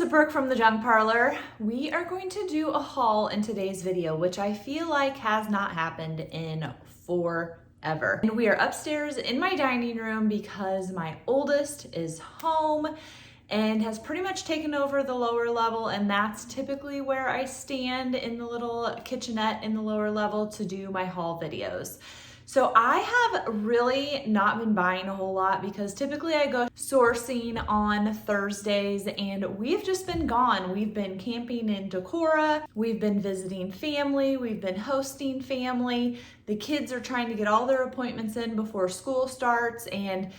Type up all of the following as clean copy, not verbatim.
is Brooke from the Junk Parlor. We are going to do a haul in today's video, which I feel like has not happened in forever. And we are upstairs in my dining room because my oldest is home and has pretty much taken over the lower level, and that's typically where I stand in the little kitchenette in the lower level to do my haul videos. So I have really not been buying a whole lot because typically I go sourcing on Thursdays and we've just been gone. We've been camping in Decor, we've been visiting family, we've been hosting family. The kids are trying to get all their appointments in before school starts, and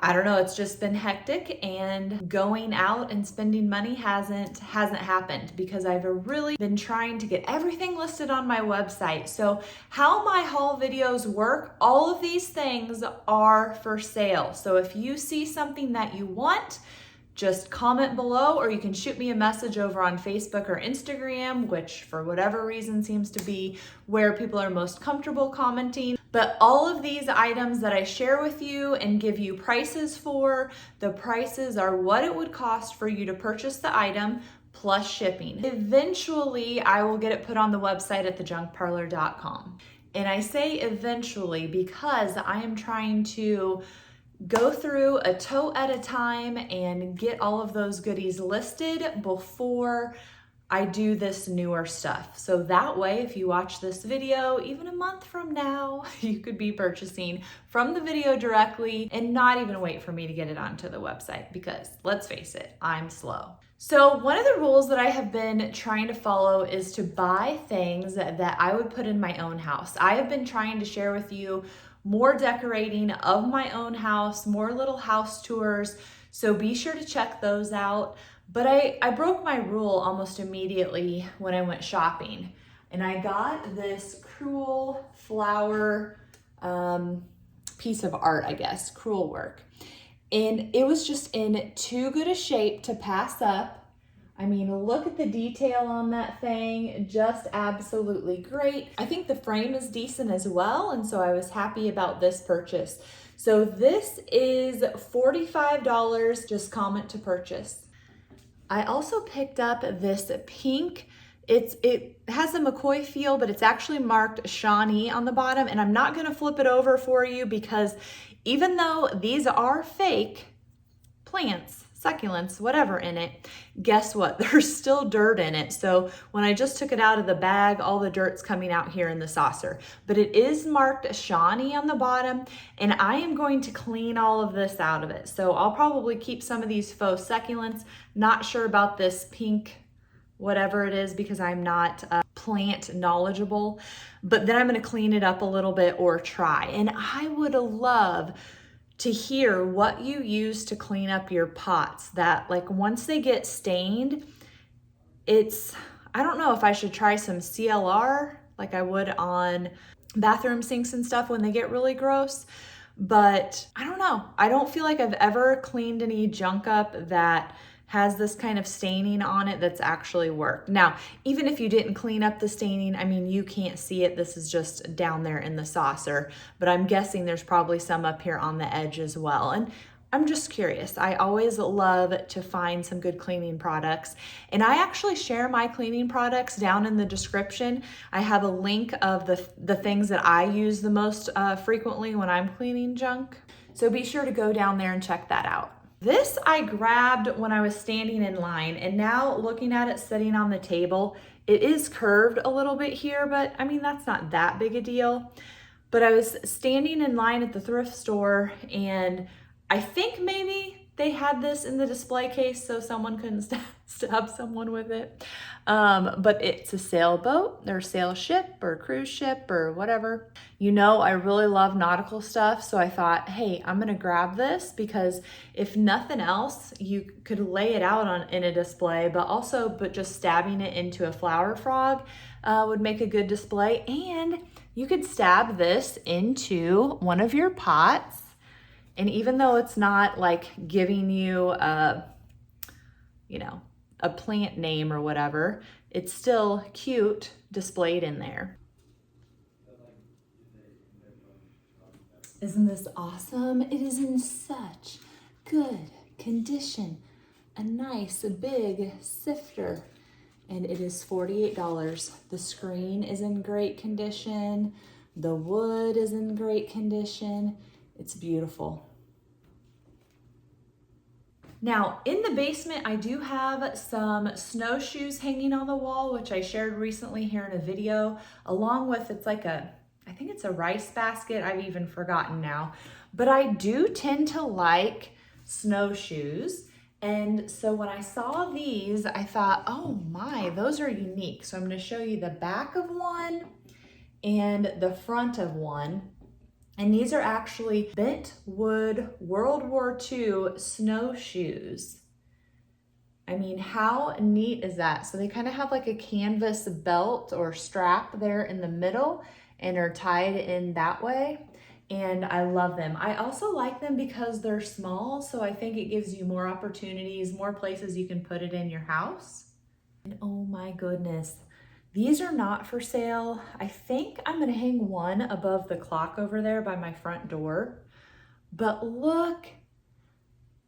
I don't know, it's just been hectic, and going out and spending money hasn't happened because I've really been trying to get everything listed on my website. So how my haul videos work, all of these things are for sale. So if you see something that you want, just comment below, or you can shoot me a message over on Facebook or Instagram, which for whatever reason seems to be where people are most comfortable commenting. But all of these items that I share with you and give you prices for, the prices are what it would cost for you to purchase the item plus shipping. Eventually, I will get it put on the website at thejunkparlor.com. And I say eventually because I am trying to go through a tote at a time and get all of those goodies listed before I do this newer stuff. So that way, if you watch this video, even a month from now, you could be purchasing from the video directly and not even wait for me to get it onto the website because let's face it, I'm slow. So one of the rules that I have been trying to follow is to buy things that I would put in my own house. I have been trying to share with you more decorating of my own house, more little house tours, so be sure to check those out. But I broke my rule almost immediately when I went shopping, and I got this crewel flower piece of art, I guess, crewel work. And it was just in too good a shape to pass up. I mean, look at the detail on that thing, just absolutely great. I think the frame is decent as well, and so I was happy about this purchase. So this is $45, just comment to purchase. I also picked up this pink, it has a McCoy feel, but it's actually marked Shawnee on the bottom, and I'm not gonna flip it over for you because even though these are fake plants, succulents, whatever in it, guess what? There's still dirt in it. So when I just took it out of the bag, all the dirt's coming out here in the saucer. But it is marked Shawnee on the bottom, and I am going to clean all of this out of it. So I'll probably keep some of these faux succulents. Not sure about this pink, whatever it is, because I'm not plant knowledgeable. But then I'm gonna clean it up a little bit or try. And I would love to hear what you use to clean up your pots that, like, once they get stained, I don't know if I should try some CLR like I would on bathroom sinks and stuff when they get really gross, but I don't know. I don't feel like I've ever cleaned any junk up that has this kind of staining on it that's actually worked. Now, even if you didn't clean up the staining, I mean, you can't see it. This is just down there in the saucer, but I'm guessing there's probably some up here on the edge as well. And I'm just curious. I always love to find some good cleaning products, and I actually share my cleaning products down in the description. I have a link of the things that I use the most frequently when I'm cleaning junk. So be sure to go down there and check that out. This I grabbed when I was standing in line, and now looking at it sitting on the table, it is curved a little bit here, but I mean, that's not that big a deal. But I was standing in line at the thrift store, and I think maybe they had this in the display case so someone couldn't stab someone with it. But it's a sailboat or sail ship or cruise ship or whatever. You know, I really love nautical stuff. So I thought, hey, I'm gonna grab this because if nothing else, you could lay it out in a display, but just stabbing it into a flower frog would make a good display. And you could stab this into one of your pots. And even though it's not like giving you a plant name or whatever, it's still cute displayed in there. Isn't this awesome? It is in such good condition. a nice big sifter, and it is $48. The screen is in great condition. The wood is in great condition. It's beautiful. Now, in the basement, I do have some snowshoes hanging on the wall, which I shared recently here in a video, along with, it's like a, I think it's a rice basket. I've even forgotten now, but I do tend to like snowshoes. And so when I saw these, I thought, oh my, those are unique. So I'm going to show you the back of one and the front of one. And these are actually bent wood World War II snowshoes. I mean, how neat is that? So they kind of have like a canvas belt or strap there in the middle and are tied in that way. And I love them. I also like them because they're small. So I think it gives you more opportunities, more places you can put it in your house. And oh my goodness. These are not for sale. I think I'm gonna hang one above the clock over there by my front door. But look,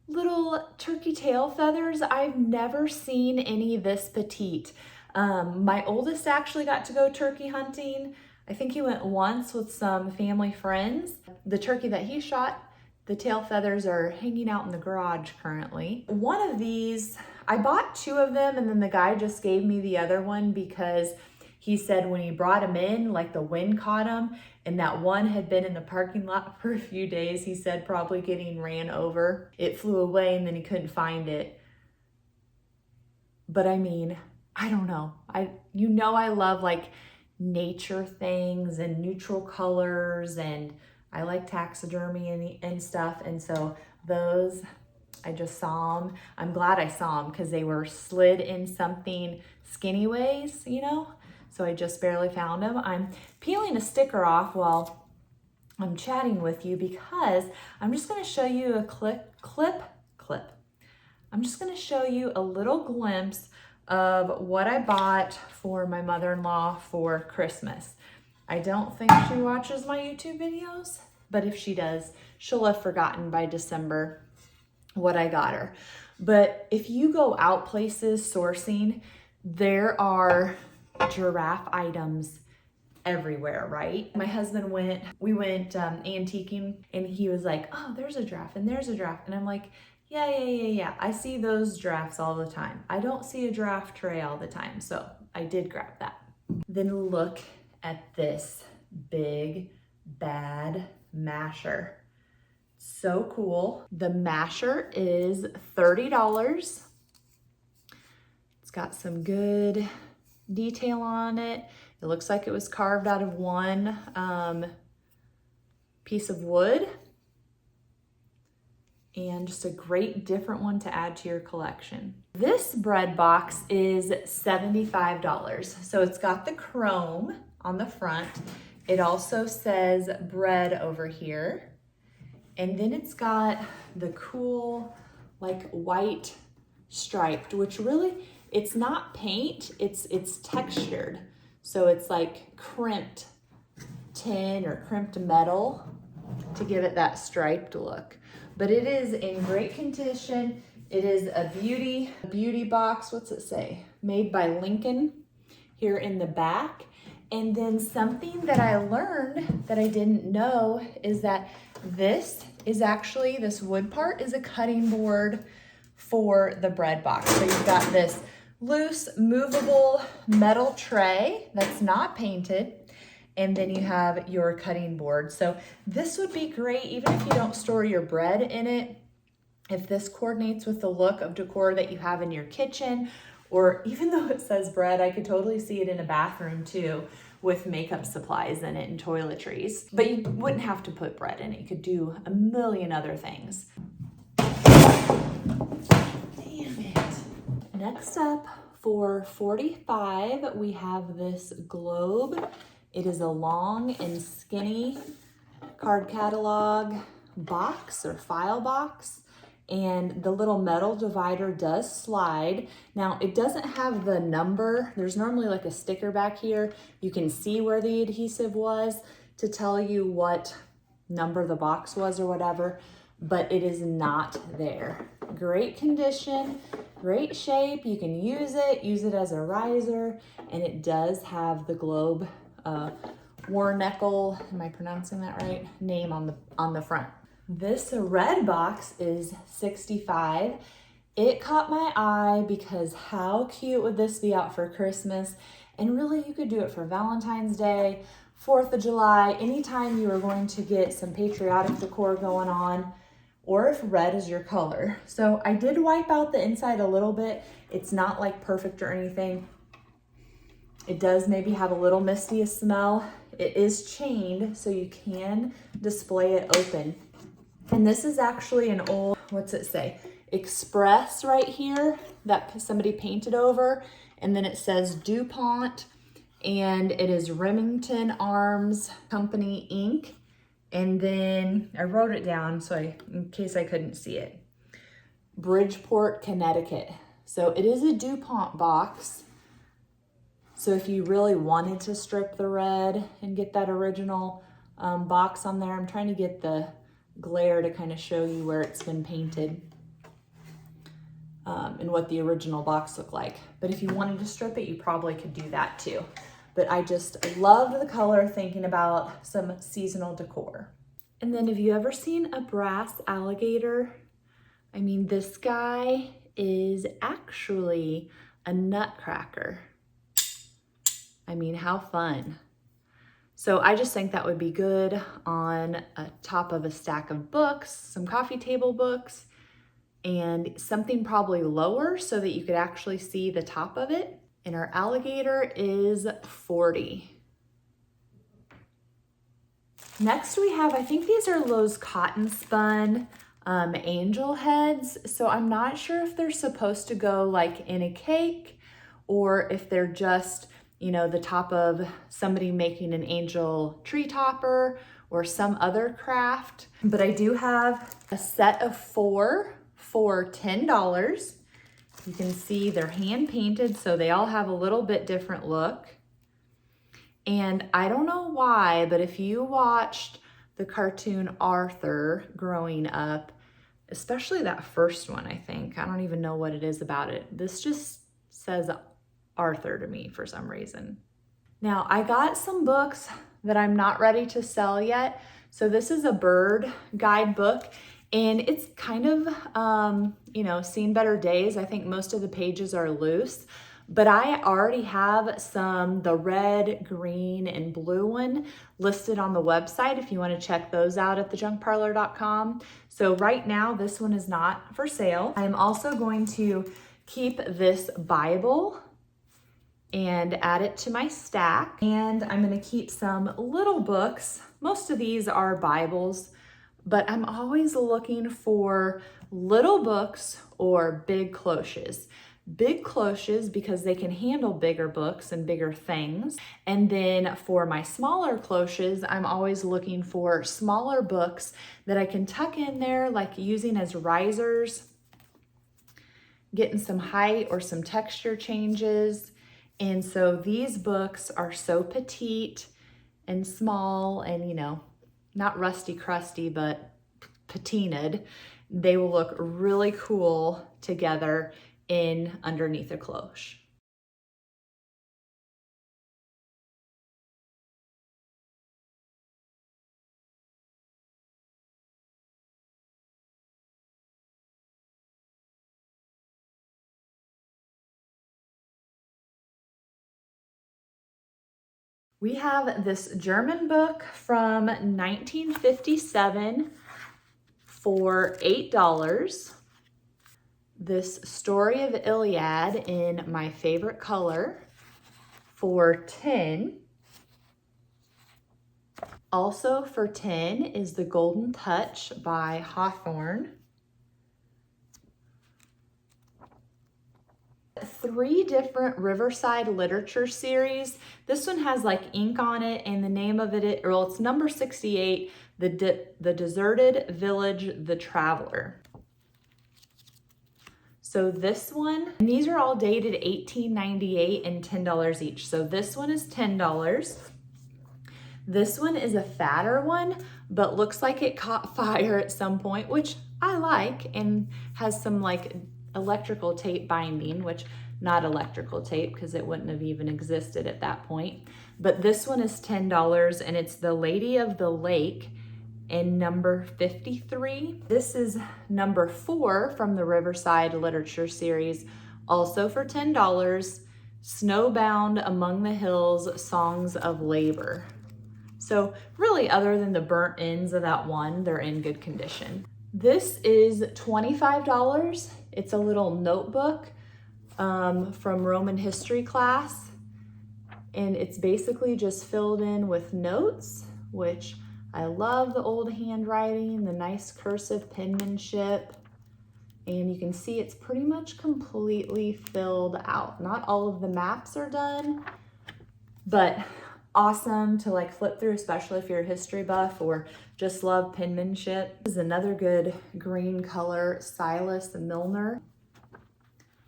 little turkey tail feathers. I've never seen any this petite. My oldest actually got to go turkey hunting. I think he went once with some family friends. The turkey that he shot, the tail feathers are hanging out in the garage currently. One of these, I bought two of them and then the guy just gave me the other one because he said when he brought him in, like the wind caught him and that one had been in the parking lot for a few days. He said probably getting ran over. It flew away and then he couldn't find it. But I mean, I don't know. I love like nature things and neutral colors, and I like taxidermy and stuff. And so those, I just saw them. I'm glad I saw them because they were slid in something skinny ways, you know? So I just barely found them. I'm peeling a sticker off while I'm chatting with you because I'm just gonna show you a clip. I'm just gonna show you a little glimpse of what I bought for my mother-in-law for Christmas. I don't think she watches my YouTube videos, but if she does, she'll have forgotten by December what I got her. But if you go out places sourcing, there are giraffe items everywhere, right? My husband we went antiquing and he was like, oh, there's a giraffe and there's a giraffe. And I'm like, yeah. I see those giraffes all the time. I don't see a giraffe tray all the time. So I did grab that. Then look at this big, bad masher. So cool. The masher is $30. It's got some good detail on it. It looks like it was carved out of one piece of wood. And just a great different one to add to your collection. This bread box is $75. So it's got the chrome on the front. It also says bread over here. And then it's got the cool like white striped, which really, it's not paint, it's textured. So it's like crimped tin or crimped metal to give it that striped look. But it is in great condition. It is a beauty box. What's it say? Made by Lincoln here in the back. And then something that I learned that I didn't know is that this wood part is a cutting board for the bread box. So you've got this loose, movable metal tray that's not painted. And then you have your cutting board. So this would be great even if you don't store your bread in it. If this coordinates with the look of decor that you have in your kitchen, or even though it says bread, I could totally see it in a bathroom too with makeup supplies in it and toiletries. But you wouldn't have to put bread in it. You could do a million other things. Damn it. Next up, for $45, we have this globe. It is a long and skinny card catalog box or file box, and the little metal divider does slide. Now, it doesn't have the number. There's normally like a sticker back here. You can see where the adhesive was to tell you what number the box was or whatever, but it is not there. Great condition, great shape. You can use it as a riser, and it does have the Globe Warnacle, am I pronouncing that right? Name on the front. This red box is $65. It caught my eye because how cute would this be out for Christmas? And really you could do it for Valentine's Day, 4th of July, anytime you are going to get some patriotic decor going on, or if red is your color. So I did wipe out the inside a little bit. It's not like perfect or anything. It does maybe have a little misty smell. It is chained, so you can display it open. And this is actually an old, what's it say? Express right here that somebody painted over. And then it says DuPont, and it is Remington Arms Company Inc. And then I wrote it down in case I couldn't see it. Bridgeport, Connecticut. So it is a DuPont box. So if you really wanted to strip the red and get that original box on there, I'm trying to get the glare to kind of show you where it's been painted and what the original box looked like. But if you wanted to strip it, you probably could do that too. But I just loved the color, thinking about some seasonal decor. And then have you ever seen a brass alligator? I mean, this guy is actually a nutcracker. I mean, how fun. So I just think that would be good on top of a stack of books, some coffee table books, and something probably lower so that you could actually see the top of it. And our alligator is $40. Next we have, I think these are Lowe's cotton spun angel heads. So I'm not sure if they're supposed to go like in a cake or if they're just, you know, the top of somebody making an angel tree topper or some other craft. But I do have a set of 4 for $10. You can see they're hand painted, so they all have a little bit different look. And I don't know why, but if you watched the cartoon Arthur growing up, especially that first one, I think, I don't even know what it is about it. This just says Arthur to me for some reason. Now I got some books that I'm not ready to sell yet. So this is a bird guidebook, and it's kind of, you know, seen better days. I think most of the pages are loose, but I already have the red, green, and blue one listed on the website if you want to check those out at thejunkparlor.com. So right now, this one is not for sale. I'm also going to keep this Bible and add it to my stack. And I'm gonna keep some little books. Most of these are Bibles, but I'm always looking for little books or big cloches. Big cloches because they can handle bigger books and bigger things. And then for my smaller cloches, I'm always looking for smaller books that I can tuck in there, like using as risers, getting some height or some texture changes. And so these books are so petite and small and, you know, not rusty crusty, but patinaed. They will look really cool together in underneath a cloche. We have this German book from 1957 for $8. This Story of Iliad in my favorite color for $10. Also for $10 is The Golden Touch by Hawthorne. 3 different Riverside Literature series. This one has like ink on it, and the name of it, well, it's number 68, The Deserted Village, The Traveler. So this one, and these are all dated $18.98 and $10 each. So this one is $10. This one is a fatter one, but looks like it caught fire at some point, which I like, and has some like electrical tape binding, which not electrical tape because it wouldn't have even existed at that point. But this one is $10 and it's the Lady of the Lake in number 53. This is number 4 from the Riverside Literature series, also for $10. Snowbound Among the Hills, Songs of Labor. So really, other than the burnt ends of that one, they're in good condition. This is $25. It's a little notebook from Roman history class. And it's basically just filled in with notes, which I love the old handwriting, the nice cursive penmanship. And you can see it's pretty much completely filled out. Not all of the maps are done, but awesome to like flip through, especially if you're a history buff or just love penmanship. This is another good green color, Silas Milner,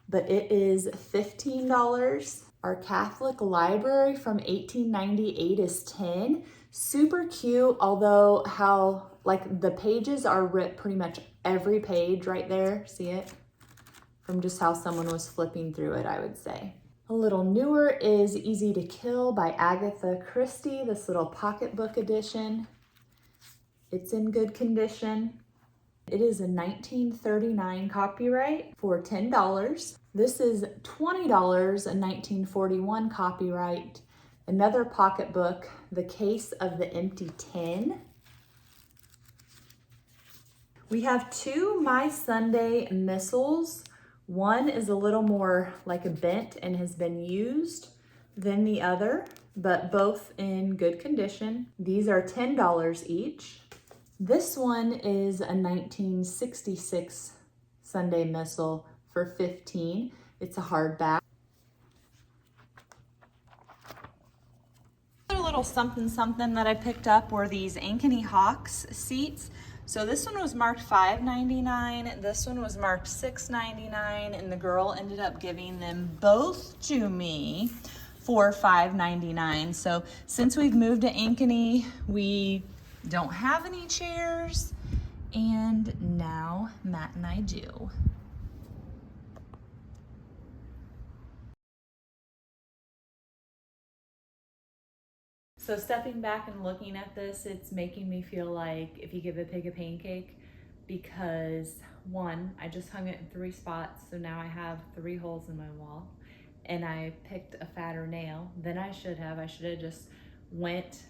but it is $15. Our Catholic library from 1898 is $10. Super cute, although how like the pages are ripped pretty much every page right there. See it? From just how someone was flipping through it, I would say. A little newer is Easy to Kill by Agatha Christie, this little pocketbook edition. It's in good condition. It is a 1939 copyright for $10. This is $20, a 1941 copyright. Another pocketbook, The Case of the Empty Tin. We have 2 My Sunday missals. One is a little more like a bent and has been used than the other, but both in good condition. These are $10 each. This one is a 1966 Sunday missal for $15. It's a hardback. Another little something something that I picked up were these Ankeny Hawks seats. So this one was marked $5.99, this one was marked $6.99, and the girl ended up giving them both to me for $5.99. So since we've moved to Ankeny, we don't have any chairs, and now Matt and I do. So stepping back and looking at this, it's making me feel like If You Give a Pig a Pancake, because one, I just hung it in 3 spots, so now I have 3 holes in my wall, and I picked a fatter nail than I should have. I should have just went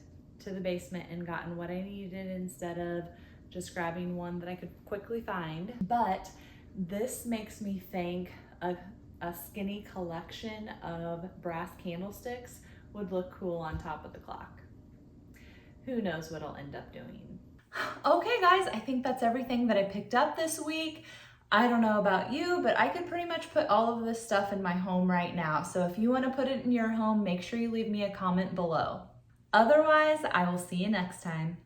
to the basement and gotten what I needed instead of just grabbing one that I could quickly find. But this makes me think a skinny collection of brass candlesticks would look cool on top of the clock. Who knows what I'll end up doing. Okay guys, I think that's everything that I picked up this week. I don't know about you, but I could pretty much put all of this stuff in my home right now. So if you want to put it in your home, make sure you leave me a comment below. Otherwise, I will see you next time.